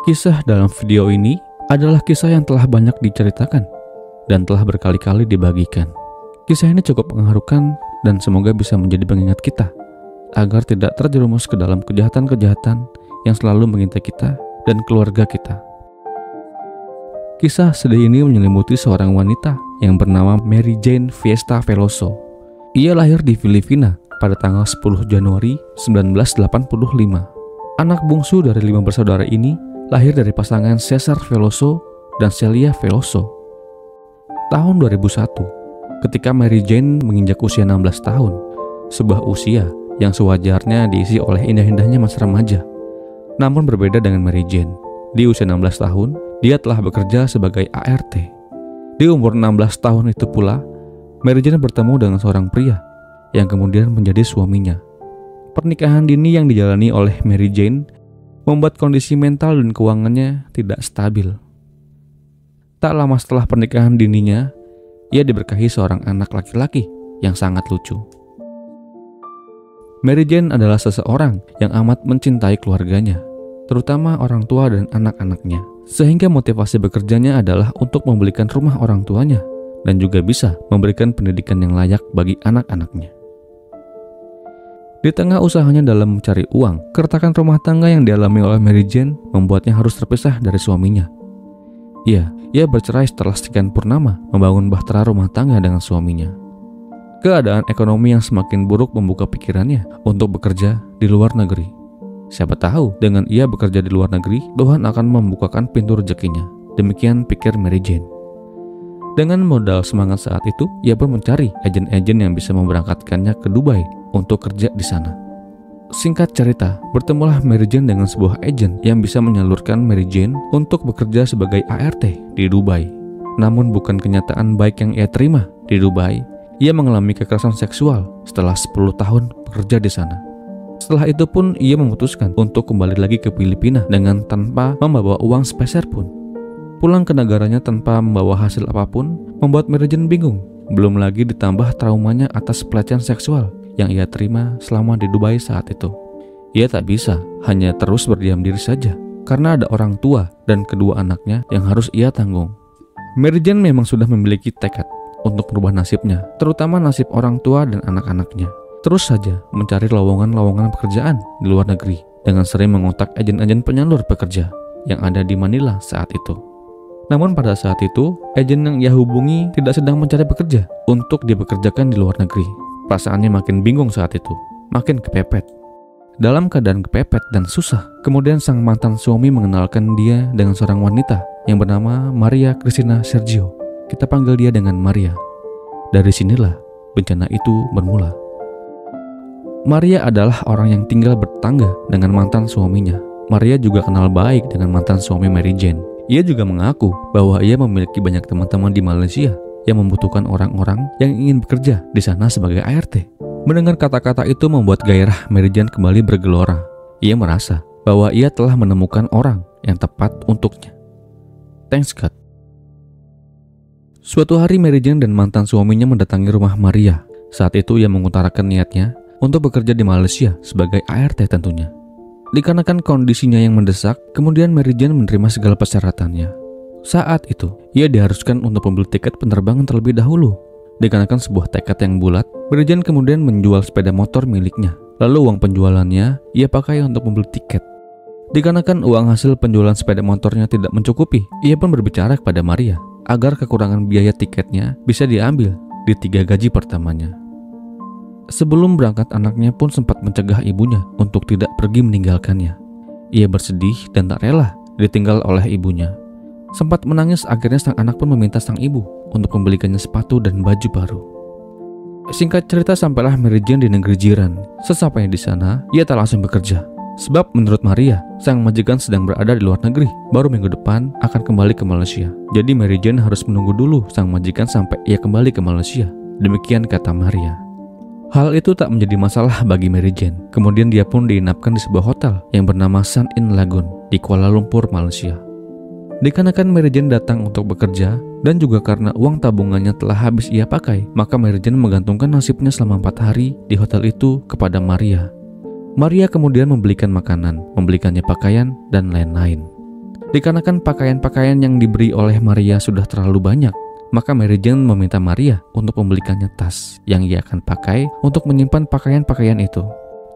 Kisah dalam video ini adalah kisah yang telah banyak diceritakan dan telah berkali-kali dibagikan. Kisah ini cukup mengharukan dan semoga bisa menjadi pengingat kita agar tidak terjerumus ke dalam kejahatan-kejahatan yang selalu mengintai kita dan keluarga kita. Kisah sedih ini menyelimuti seorang wanita yang bernama Mary Jane Fiesta Veloso. Ia lahir di Filipina pada tanggal 10 Januari 1985. Anak bungsu dari 5 bersaudara ini lahir dari pasangan Cesar Veloso dan Celia Veloso. Tahun 2001, ketika Mary Jane menginjak usia 16 tahun, sebuah usia yang sewajarnya diisi oleh indah-indahnya masa remaja. Namun berbeda dengan Mary Jane, di usia 16 tahun, dia telah bekerja sebagai ART. Di umur 16 tahun itu pula, Mary Jane bertemu dengan seorang pria yang kemudian menjadi suaminya. Pernikahan dini yang dijalani oleh Mary Jane membuat kondisi mental dan keuangannya tidak stabil. Tak lama setelah pernikahan dininya, ia diberkahi seorang anak laki-laki yang sangat lucu. Mary Jane adalah seseorang yang amat mencintai keluarganya, terutama orang tua dan anak-anaknya, sehingga motivasi bekerjanya adalah untuk membelikan rumah orang tuanya dan juga bisa memberikan pendidikan yang layak bagi anak-anaknya. Di tengah usahanya dalam mencari uang, keretakan rumah tangga yang dialami oleh Mary Jane membuatnya harus terpisah dari suaminya. Ia bercerai setelah sekian purnama membangun bahtera rumah tangga dengan suaminya. Keadaan ekonomi yang semakin buruk membuka pikirannya untuk bekerja di luar negeri. Siapa tahu dengan ia bekerja di luar negeri, Tuhan akan membukakan pintu rezekinya. Demikian pikir Mary Jane. Dengan modal semangat saat itu, ia pun mencari agen-agen yang bisa memberangkatkannya ke Dubai untuk kerja di sana. Singkat cerita, bertemulah Mary Jane dengan sebuah agen yang bisa menyalurkan Mary Jane untuk bekerja sebagai ART di Dubai. Namun bukan kenyataan baik yang ia terima. Di Dubai, ia mengalami kekerasan seksual setelah 10 tahun bekerja di sana. Setelah itu pun ia memutuskan untuk kembali lagi ke Filipina dengan tanpa membawa uang sepeser pun. Pulang ke negaranya tanpa membawa hasil apapun membuat Mary Jane bingung. Belum lagi ditambah traumanya atas pelecehan seksual yang ia terima selama di Dubai saat itu. Ia tak bisa hanya terus berdiam diri saja karena ada orang tua dan kedua anaknya yang harus ia tanggung. Mary Jane memang sudah memiliki tekad untuk merubah nasibnya, terutama nasib orang tua dan anak-anaknya. Terus saja mencari lowongan-lowongan pekerjaan di luar negeri dengan sering mengontak agen-agen penyalur pekerja yang ada di Manila saat itu. Namun pada saat itu, agen yang ia hubungi tidak sedang mencari pekerja untuk dipekerjakan di luar negeri. Perasaannya makin bingung saat itu, makin kepepet. Dalam keadaan kepepet dan susah, kemudian sang mantan suami mengenalkan dia dengan seorang wanita yang bernama Maria Cristina Sergio. Kita panggil dia dengan Maria. Dari sinilah bencana itu bermula. Maria adalah orang yang tinggal bertetangga dengan mantan suaminya. Maria juga kenal baik dengan mantan suami Mary Jane. Ia juga mengaku bahwa ia memiliki banyak teman-teman di Malaysia yang membutuhkan orang-orang yang ingin bekerja di sana sebagai ART. Mendengar kata-kata itu membuat gairah Mary Jane kembali bergelora. Ia merasa bahwa ia telah menemukan orang yang tepat untuknya. Thanks God. Suatu hari Mary Jane dan mantan suaminya mendatangi rumah Maria. Saat itu ia mengutarakan niatnya untuk bekerja di Malaysia sebagai ART tentunya. Dikarenakan kondisinya yang mendesak, kemudian Mary Jane menerima segala persyaratannya. Saat itu, ia diharuskan untuk membeli tiket penerbangan terlebih dahulu. Dikarenakan sebuah tekad yang bulat, Mary Jane kemudian menjual sepeda motor miliknya. Lalu uang penjualannya ia pakai untuk membeli tiket. Dikarenakan uang hasil penjualan sepeda motornya tidak mencukupi, ia pun berbicara kepada Maria agar kekurangan biaya tiketnya bisa diambil di 3 gaji pertamanya. Sebelum berangkat, anaknya pun sempat mencegah ibunya untuk tidak pergi meninggalkannya. Ia bersedih dan tak rela ditinggal oleh ibunya. Sempat menangis, akhirnya sang anak pun meminta sang ibu untuk membelikannya sepatu dan baju baru. Singkat cerita, sampailah Mary Jane di negeri jiran. Sesampainya di sana, ia tak langsung bekerja. Sebab menurut Maria, sang majikan sedang berada di luar negeri, baru minggu depan akan kembali ke Malaysia. Jadi Mary Jane harus menunggu dulu sang majikan sampai ia kembali ke Malaysia. Demikian kata Maria. Hal itu tak menjadi masalah bagi Mary Jane. Kemudian dia pun diinapkan di sebuah hotel yang bernama Sun Inn Lagoon di Kuala Lumpur, Malaysia. Dikarenakan Mary Jane datang untuk bekerja dan juga karena uang tabungannya telah habis ia pakai, maka Mary Jane menggantungkan nasibnya selama 4 hari di hotel itu kepada Maria. Maria kemudian membelikan makanan, membelikannya pakaian, dan lain-lain. Dikarenakan pakaian-pakaian yang diberi oleh Maria sudah terlalu banyak, maka Mary Jane meminta Maria untuk membelikannya tas yang ia akan pakai untuk menyimpan pakaian-pakaian itu.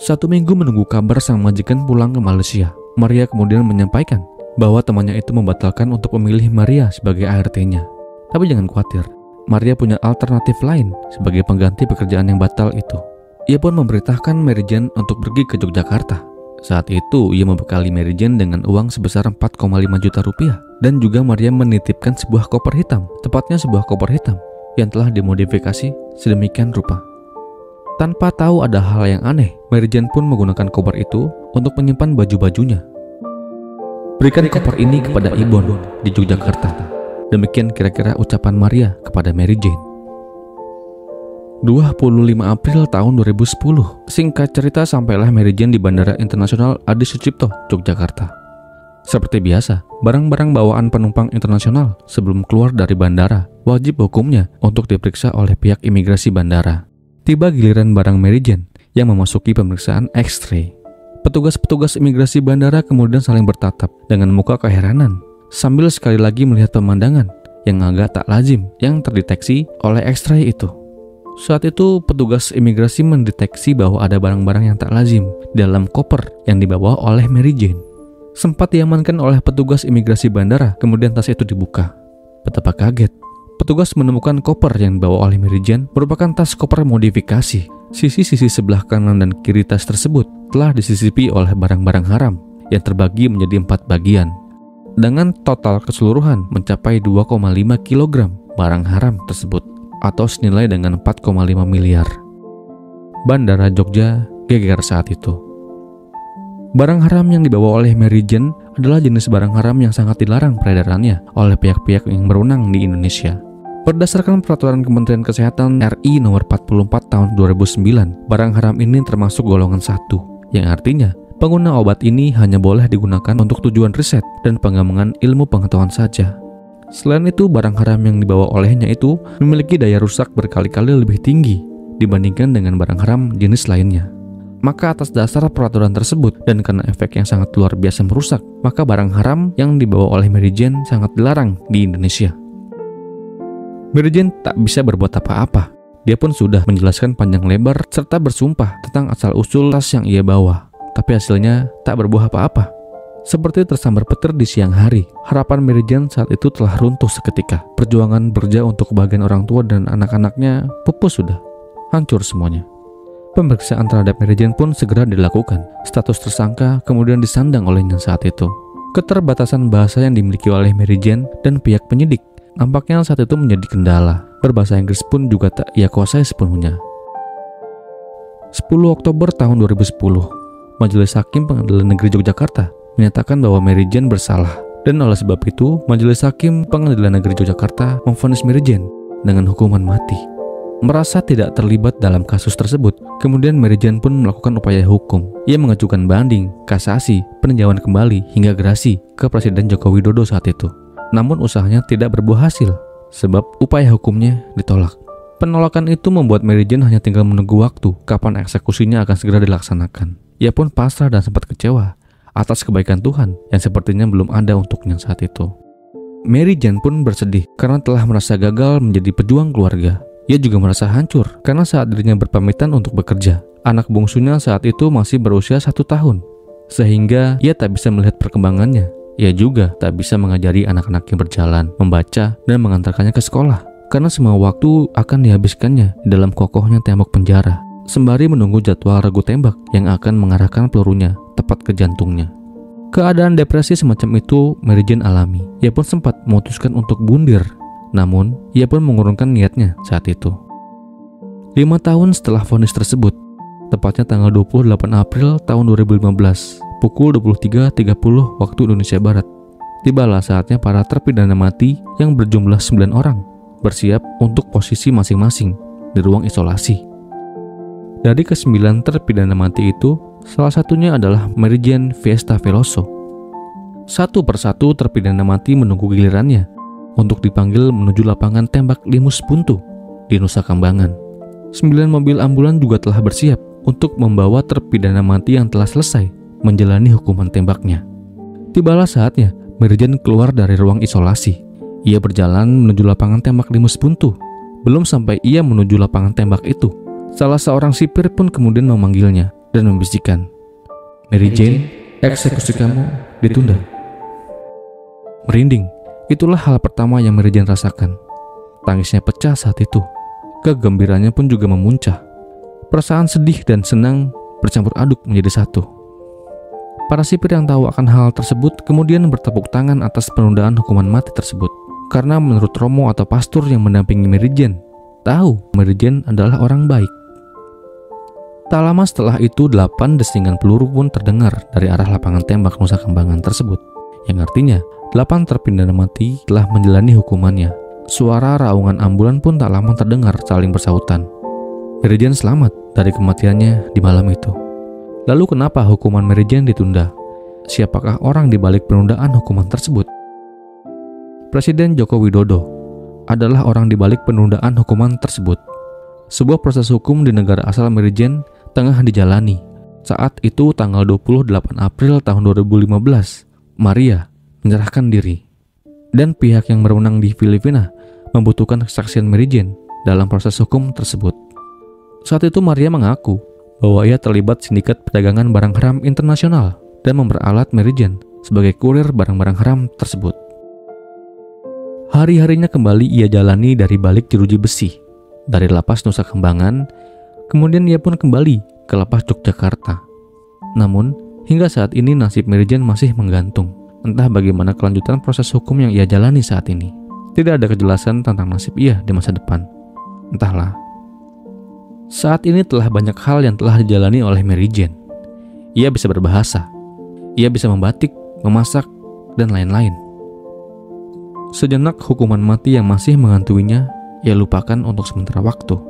1 minggu menunggu kabar sang majikan pulang ke Malaysia, Maria kemudian menyampaikan bahwa temannya itu membatalkan untuk memilih Maria sebagai ART-nya. Tapi jangan khawatir, Maria punya alternatif lain sebagai pengganti pekerjaan yang batal itu. Ia pun memberitahukan Mary Jane untuk pergi ke Yogyakarta. Saat itu ia membekali Mary Jane dengan uang sebesar 4,5 juta rupiah, dan juga Maria menitipkan sebuah koper hitam, tepatnya sebuah koper hitam yang telah dimodifikasi sedemikian rupa. Tanpa tahu ada hal yang aneh, Mary Jane pun menggunakan koper itu untuk menyimpan baju-bajunya. "Berikan koper ini kepada Ibon di Yogyakarta." Demikian kira-kira ucapan Maria kepada Mary Jane. 25 April tahun 2010, singkat cerita sampailah Mary Jane di Bandara Internasional Adi Sucipto, Yogyakarta. Seperti biasa, barang-barang bawaan penumpang internasional sebelum keluar dari bandara wajib hukumnya untuk diperiksa oleh pihak imigrasi bandara. Tiba giliran barang Mary Jane yang memasuki pemeriksaan X-ray. Petugas-petugas imigrasi bandara kemudian saling bertatap dengan muka keheranan sambil sekali lagi melihat pemandangan yang agak tak lazim yang terdeteksi oleh X-ray itu. Saat itu petugas imigrasi mendeteksi bahwa ada barang-barang yang tak lazim dalam koper yang dibawa oleh Mary Jane. Sempat diamankan oleh petugas imigrasi bandara, kemudian tas itu dibuka. Betapa kaget, petugas menemukan koper yang dibawa oleh Mary Jane merupakan tas koper modifikasi. Sisi-sisi sebelah kanan dan kiri tas tersebut telah disisipi oleh barang-barang haram yang terbagi menjadi 4 bagian. Dengan total keseluruhan mencapai 2,5 kg barang haram tersebut, atau senilai dengan 4,5 miliar. Bandara Jogja geger saat itu. Barang haram yang dibawa oleh Mary Jane adalah jenis barang haram yang sangat dilarang peredarannya oleh pihak-pihak yang berwenang di Indonesia. Berdasarkan peraturan Kementerian Kesehatan RI nomor 44 tahun 2009, barang haram ini termasuk golongan 1, yang artinya pengguna obat ini hanya boleh digunakan untuk tujuan riset dan pengembangan ilmu pengetahuan saja. Selain itu, barang haram yang dibawa olehnya itu memiliki daya rusak berkali-kali lebih tinggi dibandingkan dengan barang haram jenis lainnya. Maka atas dasar peraturan tersebut dan karena efek yang sangat luar biasa merusak, maka barang haram yang dibawa oleh Mary Jane sangat dilarang di Indonesia. Mary Jane tak bisa berbuat apa-apa. Dia pun sudah menjelaskan panjang lebar serta bersumpah tentang asal-usul tas yang ia bawa. Tapi hasilnya tak berbuah apa-apa. Seperti tersambar petir di siang hari, harapan Mary Jane saat itu telah runtuh seketika. Perjuangan bekerja untuk kebahagiaan orang tua dan anak-anaknya pupus sudah. Hancur semuanya. Pemeriksaan terhadap Mary Jane pun segera dilakukan. Status tersangka kemudian disandang olehnya saat itu. Keterbatasan bahasa yang dimiliki oleh Mary Jane dan pihak penyidik nampaknya saat itu menjadi kendala. Berbahasa Inggris pun juga tak ia kuasai sepenuhnya. 10 Oktober tahun 2010, Majelis Hakim Pengadilan Negeri Yogyakarta menyatakan bahwa Mary Jane bersalah, dan oleh sebab itu Majelis Hakim Pengadilan Negeri Yogyakarta memvonis Mary Jane dengan hukuman mati. Merasa tidak terlibat dalam kasus tersebut, kemudian Mary Jane pun melakukan upaya hukum. Ia mengajukan banding, kasasi, peninjauan kembali hingga gerasi ke Presiden Joko Widodo saat itu. Namun usahanya tidak berbuah hasil sebab upaya hukumnya ditolak. Penolakan itu membuat Mary Jane hanya tinggal menunggu waktu kapan eksekusinya akan segera dilaksanakan. Ia pun pasrah dan sempat kecewa atas kebaikan Tuhan yang sepertinya belum ada untuknya saat itu. Mary Jane pun bersedih karena telah merasa gagal menjadi pejuang keluarga. Ia juga merasa hancur karena saat dirinya berpamitan untuk bekerja, anak bungsunya saat itu masih berusia 1 tahun. Sehingga ia tak bisa melihat perkembangannya. Ia juga tak bisa mengajari anak-anaknya berjalan, membaca, dan mengantarkannya ke sekolah. Karena semua waktu akan dihabiskannya dalam kokohnya tembok penjara, sembari menunggu jadwal regu tembak yang akan mengarahkan pelurunya tepat ke jantungnya. Keadaan depresi semacam itu Mary Jane alami. Ia pun sempat memutuskan untuk bundir, namun ia pun mengurungkan niatnya saat itu. 5 tahun setelah vonis tersebut, tepatnya tanggal 28 April tahun 2015, pukul 23.30 waktu Indonesia Barat, tibalah saatnya para terpidana mati yang berjumlah 9 orang bersiap untuk posisi masing-masing di ruang isolasi. Dari ke-9 terpidana mati itu, salah satunya adalah Mary Jane Fiesta Veloso. Satu persatu terpidana mati menunggu gilirannya untuk dipanggil menuju lapangan tembak Limus Buntu di Nusa Kambangan. 9 mobil ambulan juga telah bersiap untuk membawa terpidana mati yang telah selesai menjalani hukuman tembaknya. Tibalah saatnya Mary Jane keluar dari ruang isolasi. Ia berjalan menuju lapangan tembak limus buntu. Belum sampai ia menuju lapangan tembak itu, salah seorang sipir pun kemudian memanggilnya dan membisikkan, "Mary Jane, eksekusi kamu ditunda." Merinding, itulah hal pertama yang Mary Jane rasakan. Tangisnya pecah saat itu. Kegembiraannya pun juga memuncah. Perasaan sedih dan senang bercampur aduk menjadi satu. Para sipir yang tahu akan hal tersebut kemudian bertepuk tangan atas penundaan hukuman mati tersebut. Karena menurut Romo atau pastor yang mendampingi Mary Jane, tahu Mary Jane adalah orang baik. Tak lama setelah itu 8 desingan peluru pun terdengar dari arah lapangan tembak Nusa Kambangan tersebut. Yang artinya 8 terpidana mati telah menjalani hukumannya. Suara raungan ambulan pun tak lama terdengar saling bersautan. Mary Jane selamat dari kematiannya di malam itu. Lalu kenapa hukuman Mary Jane ditunda? Siapakah orang di balik penundaan hukuman tersebut? Presiden Joko Widodo adalah orang di balik penundaan hukuman tersebut. Sebuah proses hukum di negara asal Mary Jane tengah dijalani. Saat itu tanggal 28 April tahun 2015, Maria menyerahkan diri. Dan pihak yang berwenang di Filipina membutuhkan kesaksian Mary Jane dalam proses hukum tersebut. Saat itu Maria mengaku bahwa ia terlibat sindikat perdagangan barang haram internasional dan memperalat Mary Jane sebagai kurir barang-barang haram tersebut. Hari-harinya kembali ia jalani dari balik jeruji besi, dari lapas Nusa Kambangan, kemudian ia pun kembali ke lapas Yogyakarta. Namun, hingga saat ini nasib Mary Jane masih menggantung. Entah bagaimana kelanjutan proses hukum yang ia jalani saat ini. Tidak ada kejelasan tentang nasib ia di masa depan. Entahlah. Saat ini telah banyak hal yang telah dijalani oleh Mary Jane. Ia bisa berbahasa, ia bisa membatik, memasak, dan lain-lain. Sejenak hukuman mati yang masih menghantuinya, ia lupakan untuk sementara waktu.